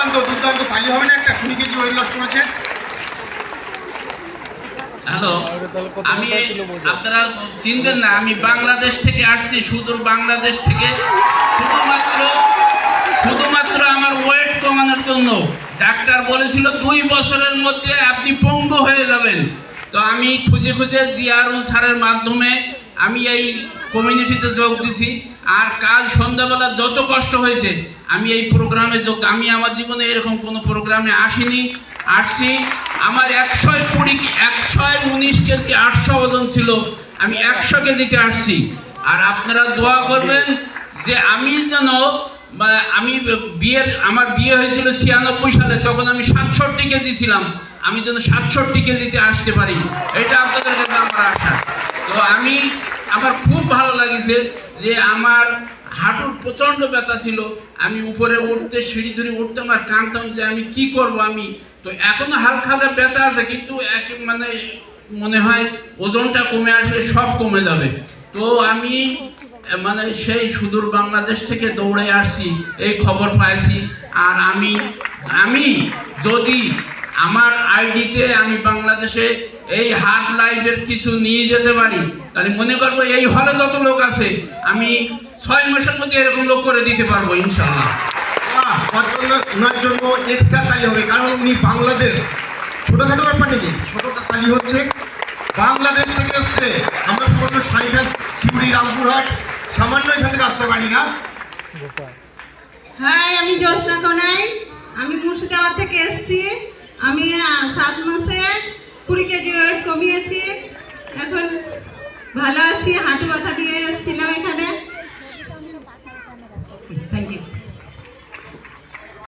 দুর্দান্ত দুর্দান্ত তালি হবে না একটা 20 কেজি ওয়েট লস করেছে। হ্যালো, আমি আপনারা চিনবেন না, আমি বাংলাদেশ থেকে আসছি, সুদূর বাংলাদেশ থেকে, শুধুমাত্র আমার ওয়েট কমানোর জন্য। ডাক্তার বলেছিল 2 বছরের মধ্যে আপনি পঙ্গু হয়ে যাবেন। তো আমি খুঁজে খুঁজে জিয়ারুল স্যারের মাধ্যমে আমি এই কমিউনিটিতে যোগ দিছি। আর কাল সন্ধ্যাবেলা যত কষ্ট হয়েছে আমি এই প্রোগ্রামে আমি আমার জীবনে এরকম কোনো প্রোগ্রামে আসছি। আমার 119 কেজি 800 ওজন ছিল, আমি 100 কেজিতে আসছি। আর আপনারা দোয়া করবেন যে আমি যেন আমার বিয়ে হয়েছিল 96 সালে, তখন আমি 67 কেজি ছিলাম, আমি যেন 67 কেজিতে আসতে পারি, এটা আপনাদের কাছে আমার আশা। তো আমার খুব ভালো লাগছে যে আমার হাঁটুর প্রচণ্ড ব্যথা ছিল, আমি উপরে উঠতে সিঁড়ি ধরে উঠতাম আর কাঁদতাম যে আমি কি করব। তো এখনো হালকা হালকা ব্যথা আছে, কিন্তু মনে হয় ওজনটা কমে আসলে সব কমে যাবে। তো আমি সেই সুদূর বাংলাদেশ থেকে দৌড়ে আসছি, এই খবর পাইছি। আর আমি যদি আমার আইডিতে আমি বাংলাদেশে এই হার্ট লাইফের কিছু নিয়ে যেতে পারি, তাহলে মনে করবো এই হলে যত লোক আছে আমি 6 মাসের মধ্যে এরকম লোক করে দিতে পারবো ইনশাআল্লাহ। ওনার জন্য এক্সট্রা তালি হবে, কারণ উনি বাংলাদেশ, ছোটখাটো ব্যাপার নাকি, ছোটটা তালি হচ্ছে। বাংলাদেশ থেকে এসছে, আমরা সামান্য সাইকাস শিউরি রামপুরহাট সামান্য এখান থেকে আসতে পারি না। হ্যাঁ, আমি জ্যোৎস্না কোনাই, আমি মুর্শিদাবাদ থেকে এসেছি। আমি 7 মাসে 20 কেজি ওয়েট কমিয়েছি, এখন ভালো আছি। হাঁটু ব্যথা নিয়ে এসেছিলাম এখানে।